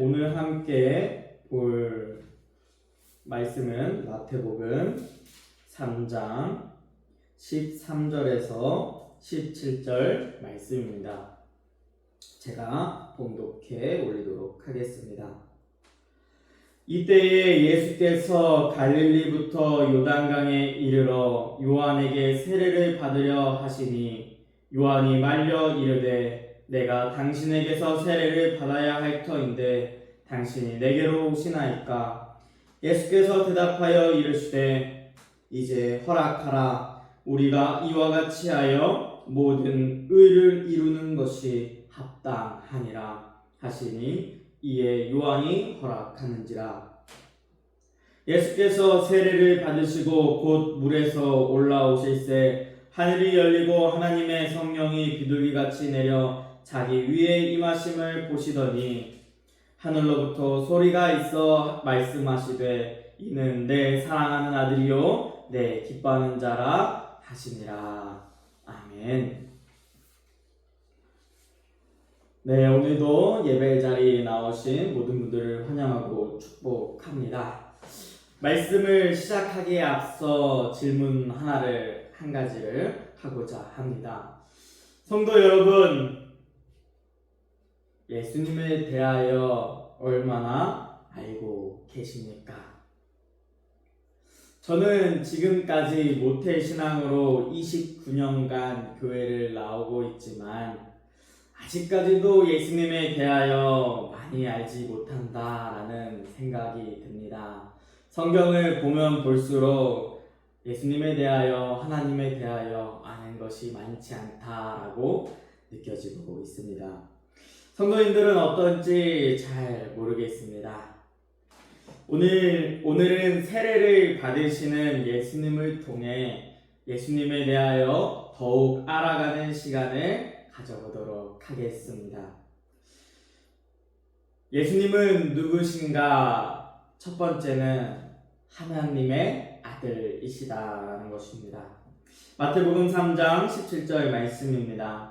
오늘 함께 볼 말씀은 마태복음 3장 13절에서 17절 말씀입니다. 제가 봉독해 올리도록 하겠습니다. 이때에 예수께서 갈릴리부터 요단강에 이르러 요한에게 세례를 받으려 하시니 요한이 말려 이르되 내가 당신에게서 세례를 받아야 할 터인데 당신이 내게로 오시나이까? 예수께서 대답하여 이르시되 이제 허락하라. 우리가 이와 같이 하여 모든 의를 이루는 것이 합당하니라 하시니 이에 요한이 허락하는지라. 예수께서 세례를 받으시고 곧 물에서 올라오실새 하늘이 열리고 하나님의 성령이 비둘기같이 내려 자기 위에 임하심을 보시더니 하늘로부터 소리가 있어 말씀하시되 이는 내 사랑하는 아들이요 내 기뻐하는 자라 하시니라. 아멘. 네, 오늘도 예배 자리에 나오신 모든 분들을 환영하고 축복합니다. 말씀을 시작하기에 앞서 질문 한 가지를 하고자 합니다. 성도 여러분, 예수님에 대하여 얼마나 알고 계십니까? 저는 지금까지 모태신앙으로 29년간 교회를 나오고 있지만 아직까지도 예수님에 대하여 많이 알지 못한다라는 생각이 듭니다. 성경을 보면 볼수록 예수님에 대하여, 하나님에 대하여 아는 것이 많지 않다라고 느껴지고 있습니다. 성도님들은 어떤지 잘 모르겠습니다. 오늘은 세례를 받으시는 예수님을 통해 예수님에 대하여 더욱 알아가는 시간을 가져보도록 하겠습니다. 예수님은 누구신가? 첫 번째는 하나님의 아들이시다라는 것입니다. 마태복음 3장 17절 말씀입니다.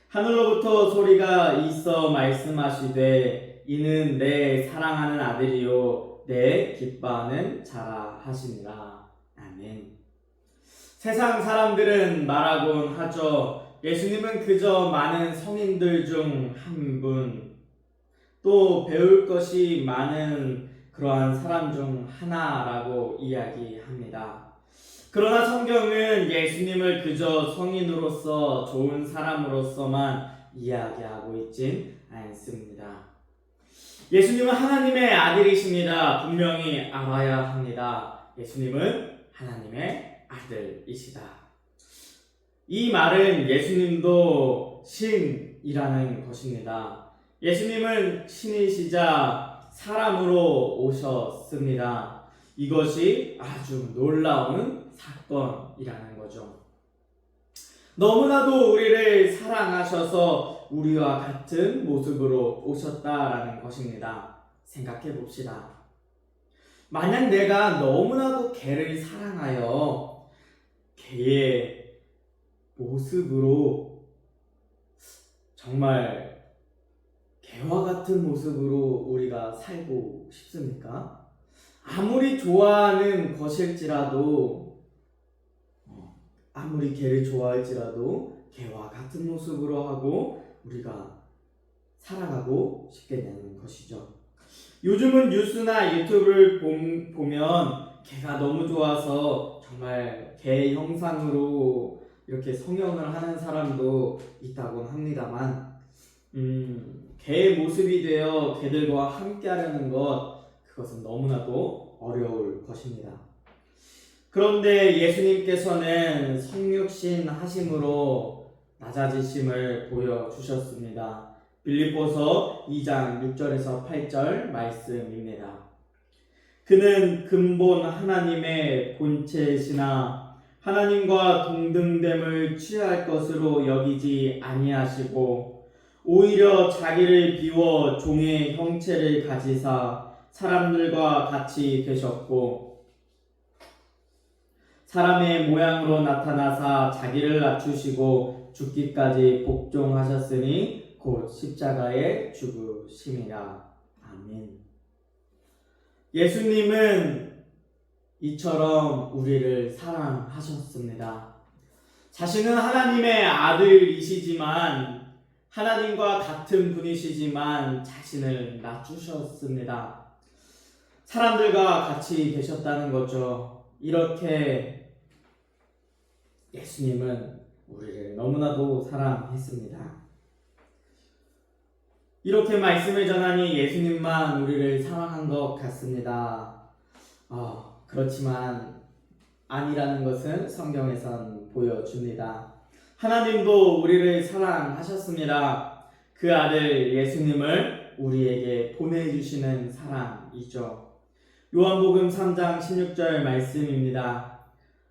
하늘로부터 소리가 있어 말씀하시되 이는 내 사랑하는 아들이요 내 기뻐하는 자라 하시니라. 아멘. 세상 사람들은 말하곤 하죠. 예수님은 그저 많은 성인들 중 한 분, 또 배울 것이 많은 그러한 사람 중 하나라고 이야기합니다. 그러나 성경은 예수님을 그저 성인으로서 좋은 사람으로서만 이야기하고 있진 않습니다. 예수님은 하나님의 아들이십니다. 분명히 알아야 합니다. 예수님은 하나님의 아들이시다. 이 말은 예수님도 신이라는 것입니다. 예수님은 신이시자 사람으로 오셨습니다. 이것이 아주 놀라운 사건이라는 거죠. 너무나도 우리를 사랑하셔서 우리와 같은 모습으로 오셨다라는 것입니다. 생각해 봅시다. 만약 내가 너무나도 개를 사랑하여 개의 모습으로 정말 개와 같은 모습으로 우리가 살고 싶습니까? 아무리 좋아하는 것일지라도 아무리 개를 좋아할지라도 개와 같은 모습으로 하고 우리가 살아가고 싶겠냐는 것이죠. 요즘은 뉴스나 유튜브를 보면 개가 너무 좋아서 정말 개 형상으로 이렇게 성형을 하는 사람도 있다고 합니다만 개의 모습이 되어 개들과 함께 하려는 그것은 너무나도 어려울 것입니다. 그런데 예수님께서는 성육신 하심으로 낮아지심을 보여주셨습니다. 빌립보서 2장 6절에서 8절 말씀입니다. 그는 근본 하나님의 본체시나 하나님과 동등됨을 취할 것으로 여기지 아니하시고 오히려 자기를 비워 종의 형체를 가지사 사람들과 같이 되셨고 사람의 모양으로 나타나사 자기를 낮추시고 죽기까지 복종하셨으니 곧 십자가에 죽으심이라. 아멘. 예수님은 이처럼 우리를 사랑하셨습니다. 자신은 하나님의 아들이시지만 하나님과 같은 분이시지만 자신을 낮추셨습니다. 사람들과 같이 계셨다는 거죠. 이렇게 예수님은 우리를 너무나도 사랑했습니다. 이렇게 말씀을 전하니 예수님만 우리를 사랑한 것 같습니다. 그렇지만 아니라는 것은 성경에선 보여줍니다. 하나님도 우리를 사랑하셨습니다. 그 아들 예수님을 우리에게 보내주시는 사랑이죠. 요한복음 3장 16절 말씀입니다.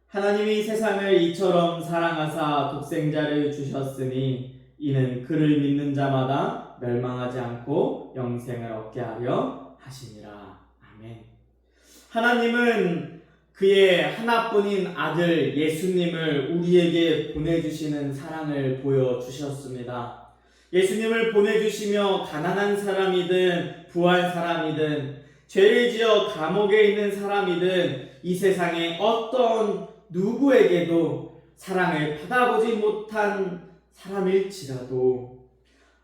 하나님이 세상을 이처럼 사랑하사 독생자를 주셨으니 이는 그를 믿는 자마다 멸망하지 않고 영생을 얻게 하려 하시니라. 아멘. 하나님은 그의 하나뿐인 아들 예수님을 우리에게 보내주시는 사랑을 보여주셨습니다. 예수님을 보내주시며 가난한 사람이든 부한 사람이든 죄를 지어 감옥에 있는 사람이든 이 세상의 어떤 누구에게도 사랑을 받아보지 못한 사람일지라도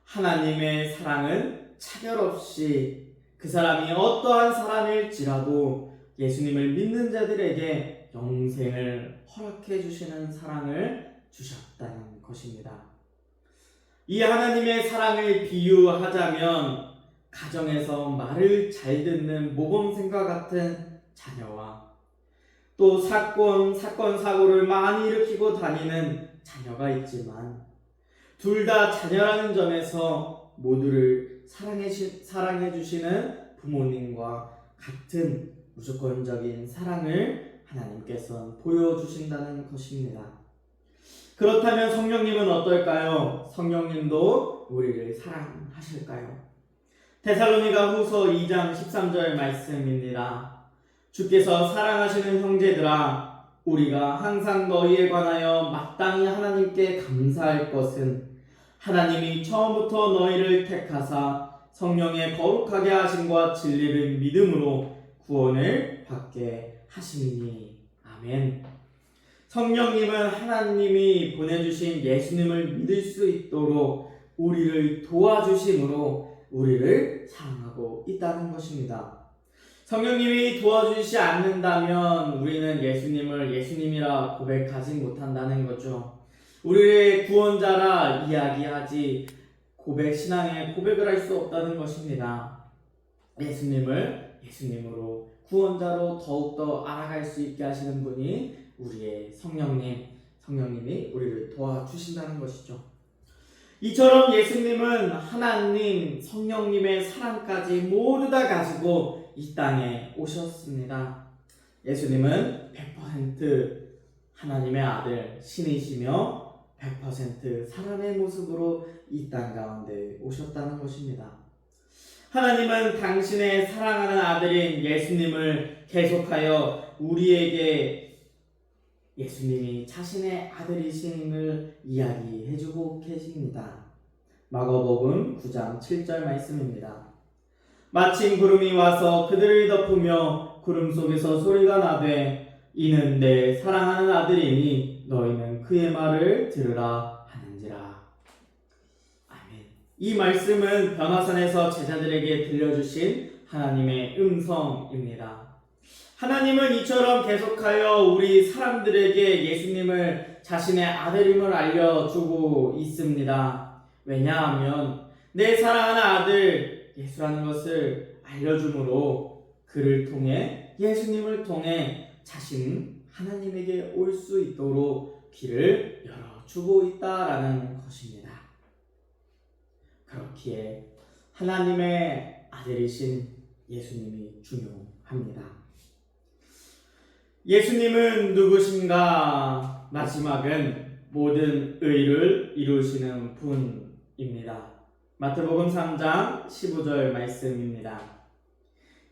하나님의 사랑은 차별 없이 그 사람이 어떠한 사람일지라도 예수님을 믿는 자들에게 영생을 허락해 주시는 사랑을 주셨다는 것입니다. 이 하나님의 사랑을 비유하자면 가정에서 말을 잘 듣는 모범생과 같은 자녀와 또 사건 사고를 많이 일으키고 다니는 자녀가 있지만 둘 다 자녀라는 점에서 모두를 사랑해 주시는 부모님과 같은 무조건적인 사랑을 하나님께서 보여주신다는 것입니다. 그렇다면 성령님은 어떨까요? 성령님도 우리를 사랑하실까요? 데살로니가 후서 2장 13절 말씀입니다. 주께서 사랑하시는 형제들아, 우리가 항상 너희에 관하여 마땅히 하나님께 감사할 것은 하나님이 처음부터 너희를 택하사 성령의 거룩하게 하심과 진리를 믿음으로 구원을 받게 하심이니. 아멘. 성령님은 하나님이 보내주신 예수님을 믿을 수 있도록 우리를 도와주심으로 우리를 사랑하고 있다는 것입니다. 성령님이 도와주시지 않는다면 우리는 예수님을 예수님이라 고백하지 못한다는 거죠. 우리의 구원자라 이야기하지 신앙의 고백을 할 수 없다는 것입니다. 예수님을 예수님으로 구원자로 더욱더 알아갈 수 있게 하시는 분이 우리의 성령님이 우리를 도와주신다는 것이죠. 이처럼 예수님은 하나님, 성령님의 사랑까지 모두 다 가지고 이 땅에 오셨습니다. 예수님은 100% 하나님의 아들, 신이시며 100% 사람의 모습으로 이 땅 가운데 오셨다는 것입니다. 하나님은 당신의 사랑하는 아들인 예수님을 계속하여 우리에게 예수님이 자신의 아들이심을 이야기해주고 계십니다. 마가복음 9장 7절 말씀입니다. 마침 구름이 와서 그들을 덮으며 구름 속에서 소리가 나되 이는 내 사랑하는 아들이니 너희는 그의 말을 들으라 하는지라. 아멘. 이 말씀은 변화산에서 제자들에게 들려주신 하나님의 음성입니다. 하나님은 이처럼 계속하여 우리 사람들에게 예수님을 자신의 아들임을 알려주고 있습니다. 왜냐하면 내 사랑하는 아들 예수라는 것을 알려주므로 그를 통해 예수님을 통해 자신 하나님에게 올 수 있도록 길을 열어주고 있다라는 것입니다. 그렇기에 하나님의 아들이신 예수님이 중요합니다. 예수님은 누구신가? 마지막은 모든 의를 이루시는 분입니다. 마태복음 3장 15절 말씀입니다.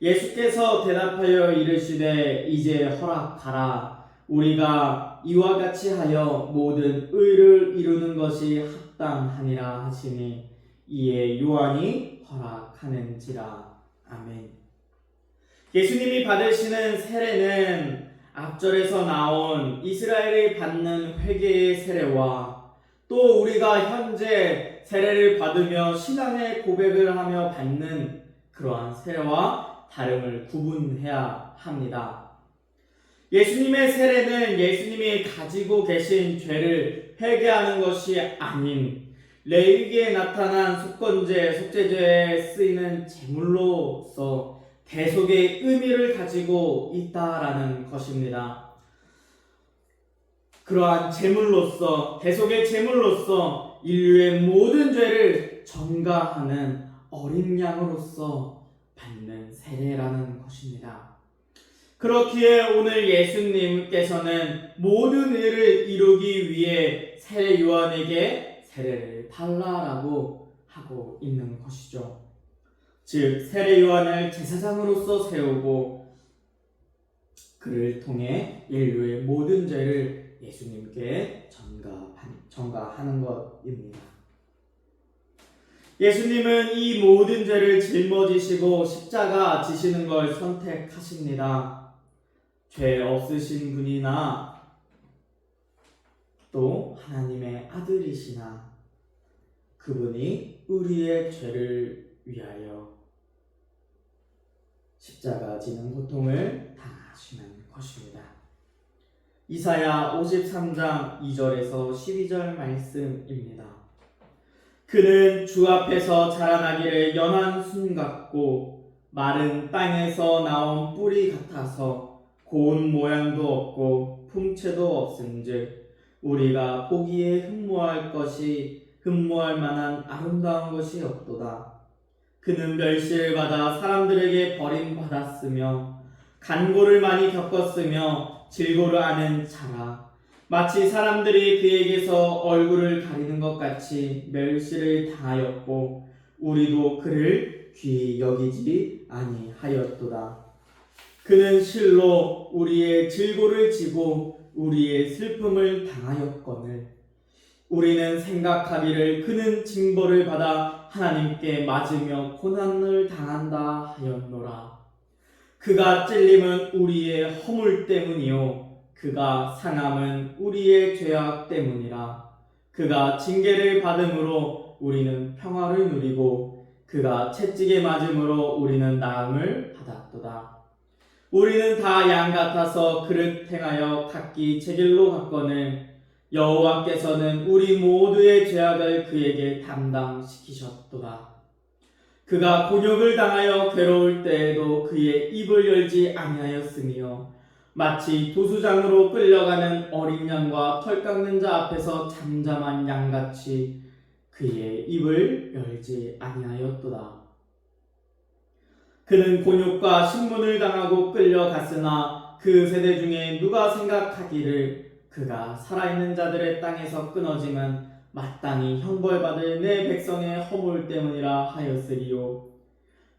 예수께서 대답하여 이르시되 이제 허락하라. 우리가 이와 같이 하여 모든 의를 이루는 것이 합당하니라 하시니 이에 요한이 허락하는지라. 아멘. 예수님이 받으시는 세례는 앞절에서 나온 이스라엘이 받는 회개의 세례와 또 우리가 현재 세례를 받으며 신앙의 고백을 하며 받는 그러한 세례와 다름을 구분해야 합니다. 예수님의 세례는 예수님이 가지고 계신 죄를 회개하는 것이 아닌 레위기에 나타난 속건제, 속죄제에 쓰이는 제물로서 대속의 의미를 가지고 있다라는 것입니다. 그러한 제물로서, 대속의 제물로서 인류의 모든 죄를 전가하는 어린 양으로서 받는 세례라는 것입니다. 그렇기에 오늘 예수님께서는 모든 일을 이루기 위해 세례 요한에게 세례를 달라라고 하고 있는 것이죠. 즉 세례 요한을 제사장으로서 세우고 그를 통해 인류의 모든 죄를 예수님께 전가하는 것입니다. 예수님은 이 모든 죄를 짊어지시고 십자가 지시는 걸 선택하십니다. 죄 없으신 분이나 또 하나님의 아들이시나 그분이 우리의 죄를 위하여 십자가 지는 고통을 당하시는 것입니다. 이사야 53장 2절에서 12절 말씀입니다. 그는 주 앞에서 자라나기를 연한 순 같고 마른 땅에서 나온 뿌리 같아서 고운 모양도 없고 품체도 없은즉 우리가 보기에 흠모할 만한 아름다운 것이 없도다. 그는 멸시를 받아 사람들에게 버림받았으며 간고를 많이 겪었으며 질고를 아는 자라. 마치 사람들이 그에게서 얼굴을 가리는 것 같이 멸시를 당하였고 우리도 그를 귀히 여기지 아니하였도다. 그는 실로 우리의 질고를 지고 우리의 슬픔을 당하였거늘 우리는 생각하기를 그는 징벌을 받아 하나님께 맞으며 고난을 당한다 하였노라. 그가 찔림은 우리의 허물 때문이요 그가 상함은 우리의 죄악 때문이라. 그가 징계를 받음으로 우리는 평화를 누리고 그가 채찍에 맞음으로 우리는 나음을 받았도다. 우리는 다 양 같아서 그릇 행하여 각기 제 길로 갔거늘 여호와께서는 우리 모두의 죄악을 그에게 담당시키셨도다. 그가 곤욕을 당하여 괴로울 때에도 그의 입을 열지 아니하였으며 마치 도수장으로 끌려가는 어린 양과 털 깎는 자 앞에서 잠잠한 양같이 그의 입을 열지 아니하였도다. 그는 곤욕과 신문을 당하고 끌려갔으나 그 세대 중에 누가 생각하기를 그가 살아있는 자들의 땅에서 끊어지면 마땅히 형벌받을 내 백성의 허물 때문이라 하였으리요.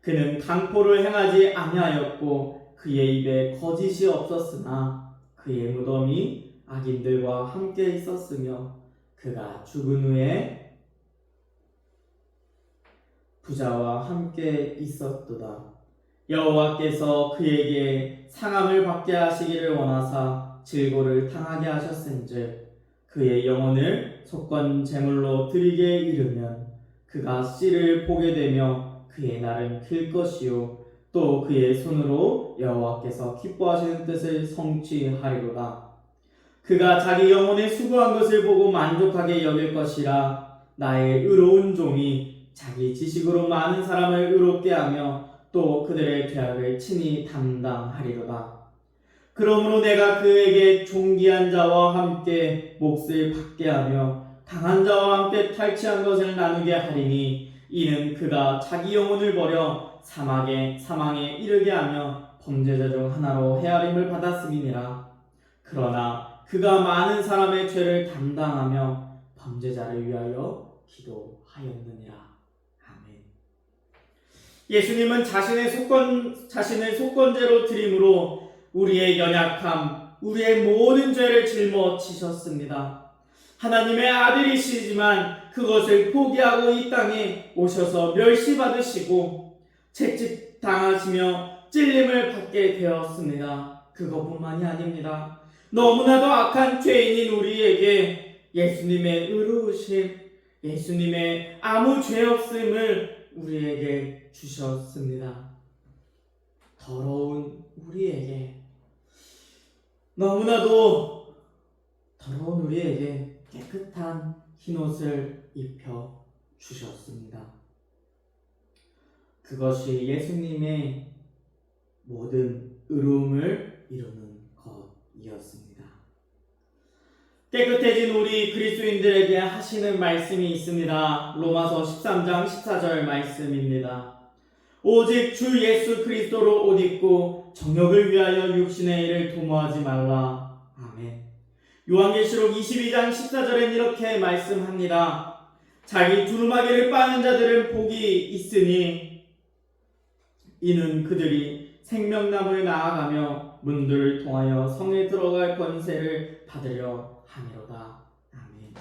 그는 강포를 행하지 아니하였고 그의 입에 거짓이 없었으나 그의 무덤이 악인들과 함께 있었으며 그가 죽은 후에 부자와 함께 있었도다. 여호와께서 그에게 상함을 받게 하시기를 원하사 질고를 당하게 하셨은즉 그의 영혼을 속건 제물로 드리게 이르면 그가 씨를 보게 되며 그의 날은 길 것이요 또 그의 손으로 여호와께서 기뻐하시는 뜻을 성취하리로다. 그가 자기 영혼의 수고한 것을 보고 만족하게 여길 것이라. 나의 의로운 종이 자기 지식으로 많은 사람을 의롭게 하며 또 그들의 죄악을 친히 담당하리로다. 그러므로 내가 그에게 존귀한 자와 함께 몫을 받게 하며 강한 자와 함께 탈취한 것을 나누게 하리니 이는 그가 자기 영혼을 버려 사망에 이르게 하며 범죄자 중 하나로 헤아림을 받았음이니라. 그러나 그가 많은 사람의 죄를 담당하며 범죄자를 위하여 기도하였느니라. 아멘. 예수님은 자신을 속건제로 드림으로 우리의 연약함, 우리의 모든 죄를 짊어지셨습니다. 하나님의 아들이시지만 그것을 포기하고 이 땅에 오셔서 멸시받으시고 채찍 당하시며 찔림을 받게 되었습니다. 그것뿐만이 아닙니다. 너무나도 악한 죄인인 우리에게 예수님의 의로우심, 예수님의 아무 죄 없음을 우리에게 주셨습니다. 더러운 우리에게, 너무나도 더러운 우리에게 깨끗한 흰옷을 입혀 주셨습니다. 그것이 예수님의 모든 의로움을 이루는 것이었습니다. 깨끗해진 우리 그리스도인들에게 하시는 말씀이 있습니다. 로마서 13장 14절 말씀입니다. 오직 주 예수 그리스도로 옷 입고 정욕을 위하여 육신의 일을 도모하지 말라. 아멘. 요한계시록 22장 14절엔 이렇게 말씀합니다. 자기 두루마기를 빠는 자들은 복이 있으니 이는 그들이 생명나무에 나아가며 문들을 통하여 성에 들어갈 권세를 받으려 함이로다. 아멘.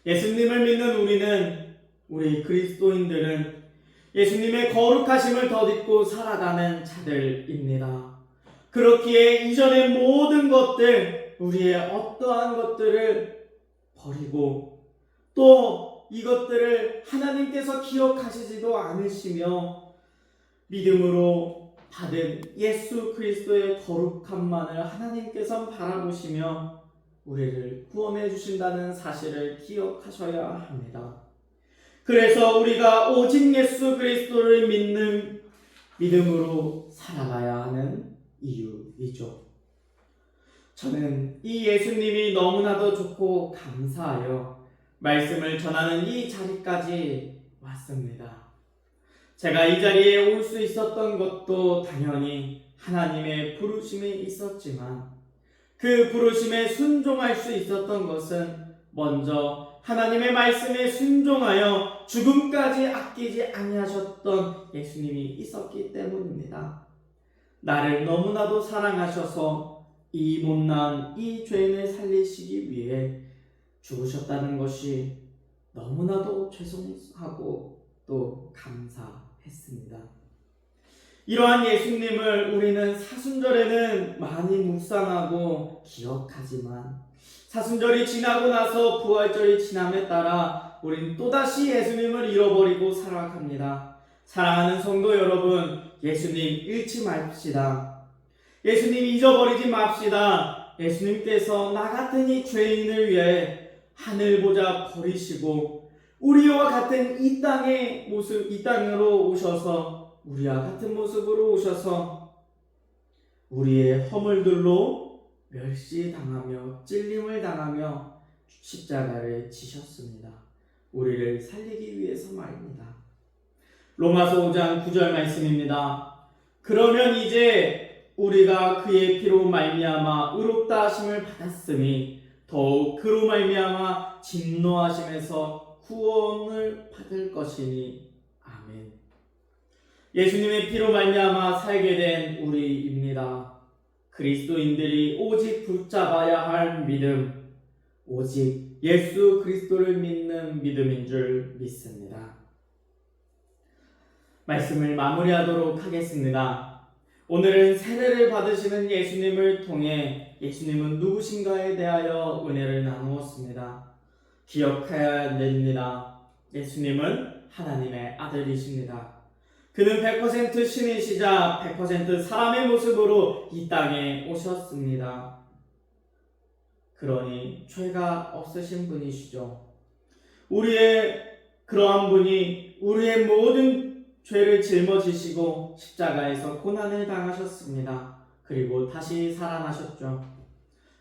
예수님을 믿는 우리 그리스도인들은 예수님의 거룩하심을 덧입고 살아가는 자들입니다. 그렇기에 이전의 모든 것들, 우리의 어떠한 것들을 버리고 또 이것들을 하나님께서 기억하시지도 않으시며 믿음으로 받은 예수 그리스도의 거룩함만을 하나님께서 바라보시며 우리를 구원해 주신다는 사실을 기억하셔야 합니다. 그래서 우리가 오직 예수 그리스도를 믿는 믿음으로 살아가야 하는 이유이죠. 저는 이 예수님이 너무나도 좋고 감사하여 말씀을 전하는 이 자리까지 왔습니다. 제가 이 자리에 올 수 있었던 것도 당연히 하나님의 부르심이 있었지만 그 부르심에 순종할 수 있었던 것은 먼저 하나님의 말씀에 순종하여 죽음까지 아끼지 아니하셨던 예수님이 있었기 때문입니다. 나를 너무나도 사랑하셔서 이 못난 이 죄인을 살리시기 위해 죽으셨다는 것이 너무나도 죄송하고 또 감사했습니다. 이러한 예수님을 우리는 사순절에는 많이 묵상하고 기억하지만 사순절이 지나고 나서 부활절이 지남에 따라 우리는 또다시 예수님을 잃어버리고 살아갑니다. 사랑하는 성도 여러분, 예수님 잃지 맙시다. 예수님 잊어버리지 맙시다. 예수님께서 나 같은 이 죄인을 위해 하늘 보좌 버리시고 우리와 같은 이 땅으로 오셔서 우리와 같은 모습으로 오셔서 우리의 허물들로 멸시당하며 찔림을 당하며 십자가를 지셨습니다. 우리를 살리기 위해서 말입니다. 로마서 5장 9절 말씀입니다. 그러면 이제 우리가 그의 피로 말미암아 의롭다 하심을 받았으니 더욱 그로 말미암아 진노하심에서 구원을 받을 것이니. 아멘. 예수님의 피로 말미암아 살게 된 우리입니다. 그리스도인들이 오직 붙잡아야 할 믿음, 오직 예수 그리스도를 믿는 믿음인 줄 믿습니다. 말씀을 마무리하도록 하겠습니다. 오늘은 세례를 받으시는 예수님을 통해 예수님은 누구신가에 대하여 은혜를 나누었습니다. 기억해야 됩니다. 예수님은 하나님의 아들이십니다. 그는 100% 신이시자 100% 사람의 모습으로 이 땅에 오셨습니다. 그러니 죄가 없으신 분이시죠. 그러한 분이 우리의 모든 죄를 짊어지시고 십자가에서 고난을 당하셨습니다. 그리고 다시 살아나셨죠.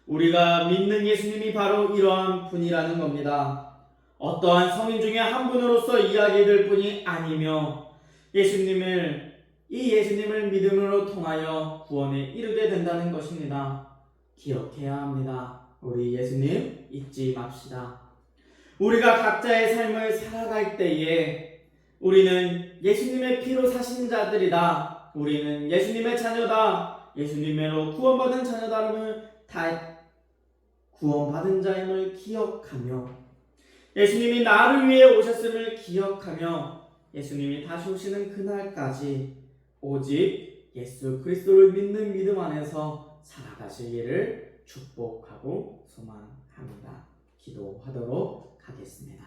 우리가 믿는 예수님이 바로 이러한 분이라는 겁니다. 어떠한 성인 중에 한 분으로서 이야기될 뿐이 아니며 예수님을 믿음으로 통하여 구원에 이르게 된다는 것입니다. 기억해야 합니다. 우리 예수님 잊지 맙시다. 우리가 각자의 삶을 살아갈 때에 우리는 예수님의 피로 사신 자들이다. 우리는 예수님의 자녀다. 예수님으로 구원받은 자녀다름을 다 구원받은 자임을 기억하며 예수님이 나를 위해 오셨음을 기억하며 예수님이 다시 오시는 그날까지 오직 예수 그리스도를 믿는 믿음 안에서 살아가시기를 축복하고 소망합니다. 기도하도록 하겠습니다.